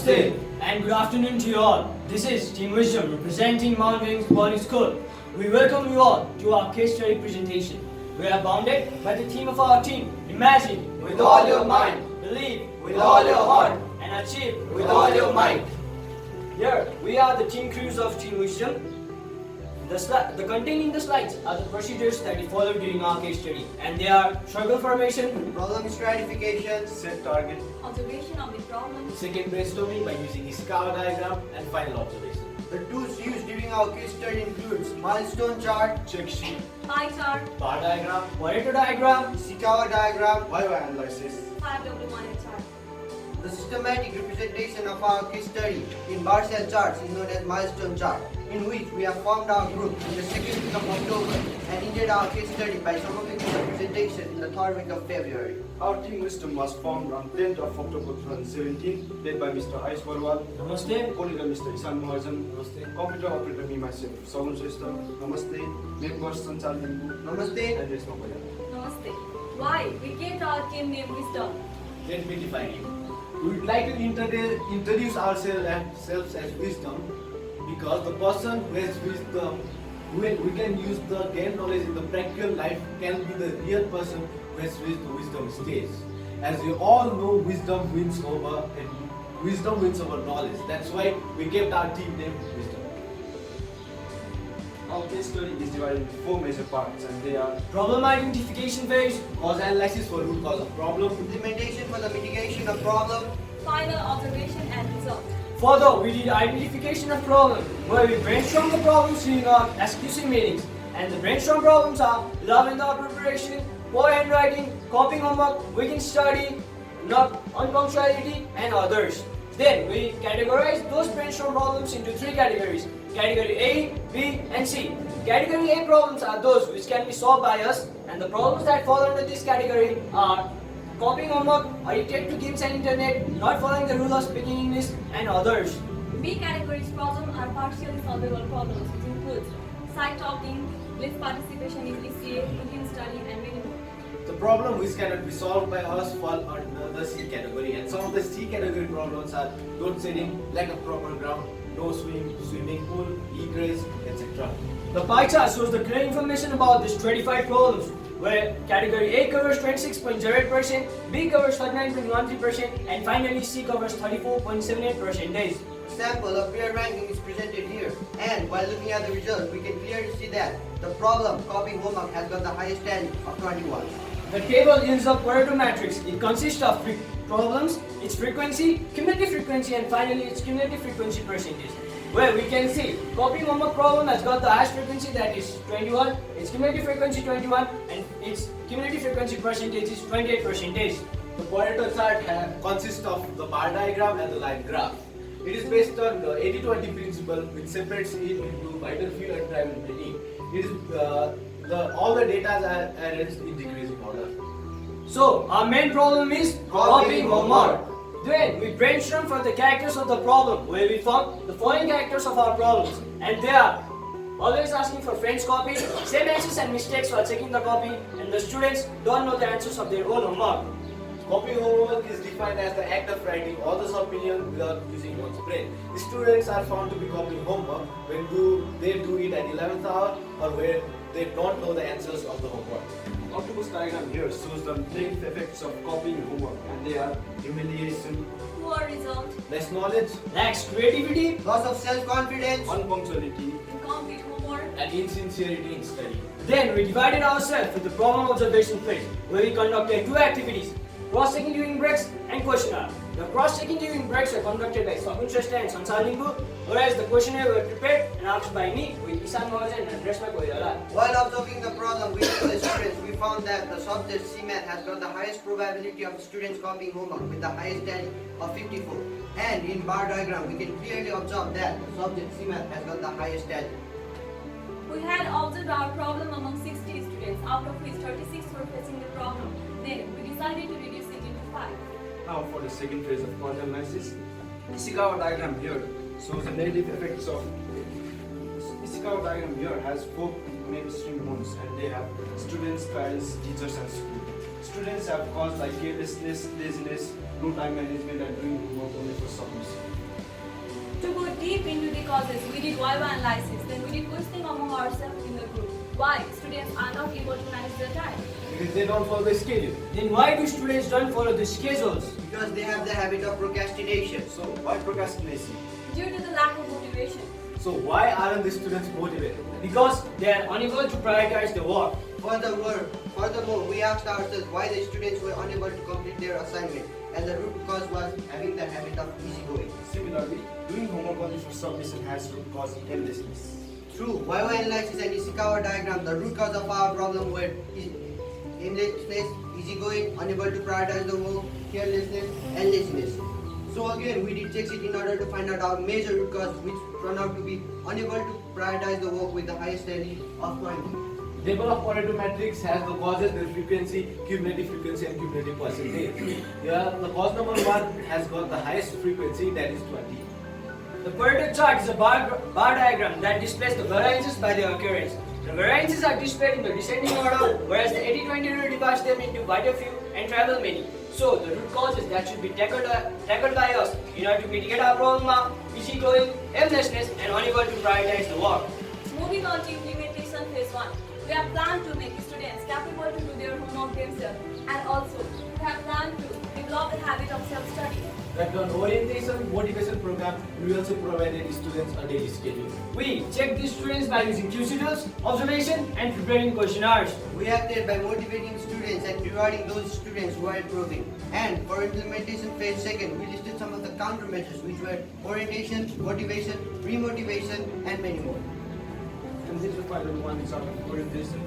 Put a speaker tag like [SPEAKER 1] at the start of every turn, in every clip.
[SPEAKER 1] Namaste and good afternoon to you all. This is Team Wisdom representing Mount Wings Boarding School. We welcome you all to our case study presentation. We are bounded by the theme of our team. Imagine with all your mind, believe with all your heart, and achieve with all your might. Here we are the team crews of Team Wisdom. The content in the slides are the procedures that we follow during our case study, and they are struggle formation,
[SPEAKER 2] problem stratification,
[SPEAKER 3] set target,
[SPEAKER 4] observation of the problem,
[SPEAKER 5] second brainstorming by using the SQC diagram, and final observation.
[SPEAKER 2] The tools used during our case study includes milestone chart,
[SPEAKER 3] check sheet,
[SPEAKER 4] pie chart,
[SPEAKER 5] Bar diagram,
[SPEAKER 1] Pareto diagram,
[SPEAKER 2] Ishikawa diagram,
[SPEAKER 3] Viva analysis,
[SPEAKER 4] 5W1 chart.
[SPEAKER 2] the systematic representation of our case study in bar cell charts is known as milestone chart, in which we have formed our group in the second week of October and ended our case study by submitting the presentation in the third week of February.
[SPEAKER 3] Our team wisdom was formed on 10th of October 2017, led by Mr. Ayush Barwal,
[SPEAKER 1] Namaste,
[SPEAKER 3] coordinator Mr. Isan Mahajan, computer operator me myself, Sagun Jestha, Namaste, members Sanchal Limbu,
[SPEAKER 2] Namaste.
[SPEAKER 3] and Jestha Bhaiya.
[SPEAKER 4] Namaste. Why we kept our team name Wisdom?
[SPEAKER 5] Let me define it. We would like to introduce ourselves as wisdom because the person who has wisdom, we can use the gain knowledge in the practical life, can be the real person who has wisdom stage. As you all know, wisdom wins over knowledge. That's why we kept our team name Wisdom.
[SPEAKER 3] Our case study is divided into 4 major parts, and they are
[SPEAKER 1] problem identification phase,
[SPEAKER 5] Cause analysis for root cause of problem,
[SPEAKER 2] Implementation for the mitigation of problem,
[SPEAKER 4] Final observation and result.
[SPEAKER 1] Further, we did identification of problem, where we brainstorm the problems during our SQC meetings. And the brainstorm problems are love in the preparation, poor handwriting, copying homework, weekend study, not unpunctuality, and others. Then we categorize those brainstorm problems into 3 categories: category A, B, and C. Category A problems are those which can be solved by us, and the problems that fall under this category are copying homework, addicted to games and internet, not following the rule of speaking English, and others.
[SPEAKER 4] B category's problems are partially solvable problems, which includes side talking, less participation in ECA, weekend study, and many more.
[SPEAKER 5] the problem which cannot be solved by us fall under the C category, and some of the C category problems are load shedding, lack of proper ground, no swimming pool, egress, etc.
[SPEAKER 1] The pie chart shows the clear information about these 25 problems, where category A covers 26.08%, B covers 39.13%, and finally C covers 34.78%.
[SPEAKER 2] sample of peer ranking is presented here, and while looking at the results, we can clearly see that the problem copying homework has got the highest standing of 21.
[SPEAKER 1] The table is a Pareto matrix. It consists of problems, its frequency, cumulative frequency, and finally its cumulative frequency percentage. Where we can see copying homework problem has got the highest frequency, that is 21, its cumulative frequency 21, and its cumulative frequency percentage is 28%.
[SPEAKER 5] The Pareto chart consists of the bar diagram and the line graph. It is based on the 80-20 principle, which separates it into vital few and drivability. It is all the data are arranged in decreasing order.
[SPEAKER 1] So our main problem is copying homework. Then we brainstorm for the characters of the problem, where we found the following characters of our problems, and they are always asking for friends' copy, same answers and mistakes while checking the copy, and the students don't know the answers of their own homework.
[SPEAKER 5] Copying homework is defined as the act of writing others' opinion without using one's brain. Students are found to be copying homework when they do it at 11th hour or where they don't know the answers of the homework.
[SPEAKER 3] Octopus diagram here shows the negative effects of copying homework, and they are humiliation,
[SPEAKER 4] Poor result,
[SPEAKER 5] Less knowledge
[SPEAKER 1] Lacks creativity,
[SPEAKER 2] Loss of self-confidence,
[SPEAKER 3] unpunctuality,
[SPEAKER 4] incomplete homework,
[SPEAKER 5] and insincerity in study.
[SPEAKER 1] Then we divided ourselves with the problem observation phase, where we conducted 2 activities: cross-checking during breaks and questionnaire. The cross-checking during breaks were conducted by Sagun Jestha and Sanchal Limbu, whereas the questionnaire were prepared and asked by me with Isan Mahajan and Reshma Koirala.
[SPEAKER 2] While observing the problem with the students, we found that the subject CMAT has got the highest probability of students copying homework with the highest standing of 54. And in bar diagram, we can clearly observe that the subject CMAT has got the highest standing.
[SPEAKER 4] We had observed our problem among 60 students, out of which 36 were facing the problem. Then we decided to reduce it into 5.
[SPEAKER 3] Now for the second phase of cause analysis, Ishikawa diagram here shows the negative effects of Ishikawa diagram here has 4 mainstream nodes, and they have students, parents, teachers, and school. Students have caused like carelessness, laziness, no time management, and doing homework only for submission.
[SPEAKER 4] To go deep into the causes, we did Viva analysis, then we did questioning among ourselves in the group. Why students are not able to manage their time?
[SPEAKER 5] Because they don't follow the schedule.
[SPEAKER 1] Then why do students don't follow the schedules?
[SPEAKER 2] Because they have the habit of procrastination.
[SPEAKER 3] So why procrastination?
[SPEAKER 4] Due to the lack of motivation.
[SPEAKER 5] So why aren't the students motivated?
[SPEAKER 1] Because they are unable to prioritize the work.
[SPEAKER 2] Furthermore, we asked ourselves why the students were unable to complete their assignment, and the root cause was having the habit of easygoing.
[SPEAKER 3] Similarly, doing homework only for submission has root cause aimlessness.
[SPEAKER 2] Through Viva analysis and Ishikawa diagram, the root cause of our problem were aimlessness, easygoing, unable to prioritize the work, carelessness, and laziness. So again, we did check it in order to find out our major root cause, which turned out to be unable to prioritize the work with the highest value of 20.
[SPEAKER 5] The table of Pareto matrix has the causes, the frequency, cumulative frequency, and cumulative percentage. Here, the cause number 1 has got the highest frequency, that is 20.
[SPEAKER 1] The Pareto chart is a bar diagram that displays the variances by their occurrence. The variances are displayed in the descending order, whereas the 80-20 rule divides them into quite a few and travel many. So, the root causes that should be tackled by us in order to mitigate our problem are easygoing, aimlessness, and unable to prioritize the work.
[SPEAKER 4] Moving on to implementation phase 1. We have planned to make students capable to do their homework themselves, and also we have planned to develop the habit of self-study.
[SPEAKER 5] That on orientation motivation program, we also provided students a daily schedule.
[SPEAKER 1] We check these students by using QC tools, observation, and preparing questionnaires.
[SPEAKER 2] We acted by motivating students and rewarding those students who are improving. And for implementation phase 2, we listed some of the countermeasures, which were orientation, motivation, remotivation, and many more.
[SPEAKER 3] And this is the final one is of orientation.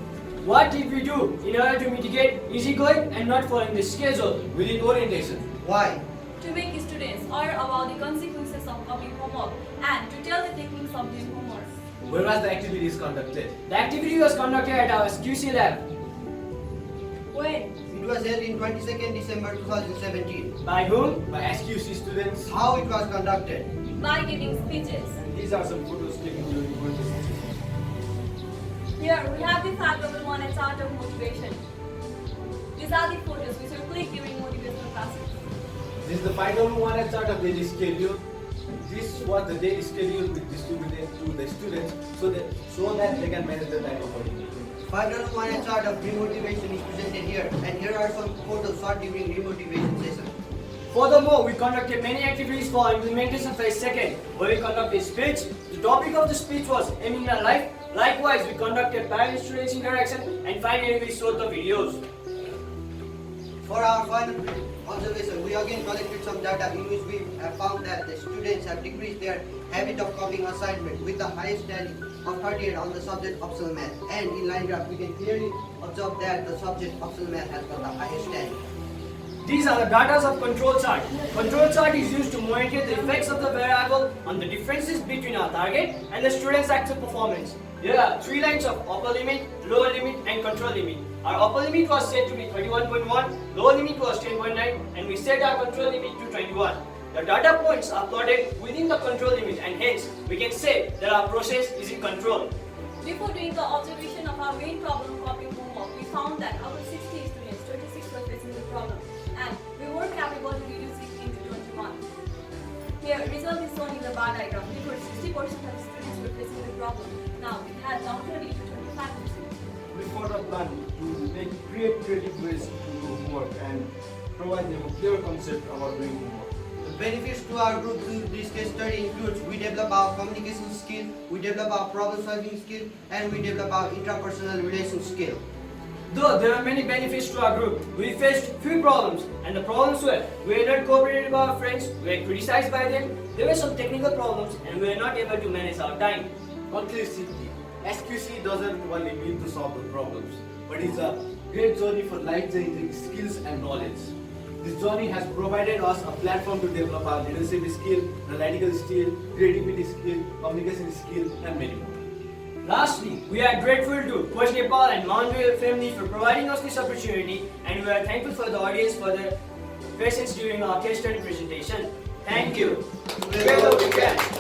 [SPEAKER 1] What did we do in order to mitigate easygoing and not following the schedule?
[SPEAKER 5] We did orientation.
[SPEAKER 2] Why?
[SPEAKER 4] To make students aware about the consequences of copying homework and to tell the techniques of doing homework.
[SPEAKER 5] Where was the activity is conducted?
[SPEAKER 1] The activity was conducted at our SQC lab.
[SPEAKER 4] When?
[SPEAKER 2] It was held in 22nd December 2017.
[SPEAKER 1] By whom?
[SPEAKER 5] By SQC students.
[SPEAKER 2] How it was conducted?
[SPEAKER 4] By giving speeches.
[SPEAKER 3] And these are some photos taken during orientation.
[SPEAKER 4] Here we have the favorable one and chart of motivation. These are the photos which you click during motivational classes.
[SPEAKER 5] This is the final one chart of daily schedule. This was the daily schedule we distributed to the students so that they can manage their time accordingly.
[SPEAKER 2] 5.1 chart of remotivation is presented here, and here are some photos shot during remotivation session.
[SPEAKER 1] Furthermore, we conducted many activities for implementation phase 2, where we conducted speech. The topic of the speech was aiming at life. Likewise, we conducted parent-student interaction, and finally we showed the videos.
[SPEAKER 2] For our final observation, we again collected some data in which we have found that the students have decreased their habit of copying assignment with the highest tally of 38 on the subject optional math. And in line graph, we can clearly observe that the subject optional math has got the highest tally.
[SPEAKER 1] These are the data of control chart. Control chart is used to monitor the effects of the variable on the differences between our target and the student's actual performance. There are 3 lines of upper limit, lower limit, and control limit. Our upper limit was set to be 21.1, lower limit was 10.9, and we set our control limit to 21. The data points are plotted within the control limit, and hence we can say that our process is in control.
[SPEAKER 4] Before doing the observation of our main problem copying homework, we found that out of 60 students, 26 were facing the problem, and we were capable to reduce it into 21. Here, result is shown in the bar diagram. Before 60% of students were facing the problem. Now it has downgraded it to 25%.
[SPEAKER 3] We further plan to create creative ways to do homework and provide them a clear concept about doing homework.
[SPEAKER 2] The benefits to our group to this case study includes we develop our communication skill, we develop our problem solving skill, and we develop our interpersonal relation skill.
[SPEAKER 1] Though there are many benefits to our group, we faced few problems, and the problems were we were not cooperated by our friends, we were criticized by them, there were some technical problems, and we were not able to manage our time.
[SPEAKER 5] Conclusively, SQC doesn't only mean to solve the problems, but it's a great journey for life-changing skills and knowledge. This journey has provided us a platform to develop our leadership skill, analytical skill, creativity skill, communication skill, and many more.
[SPEAKER 1] Lastly, we are grateful to Coach Nepal and Mountville family for providing us this opportunity, and we are thankful for the audience for their patience during our case study presentation. Thank you. Together we can.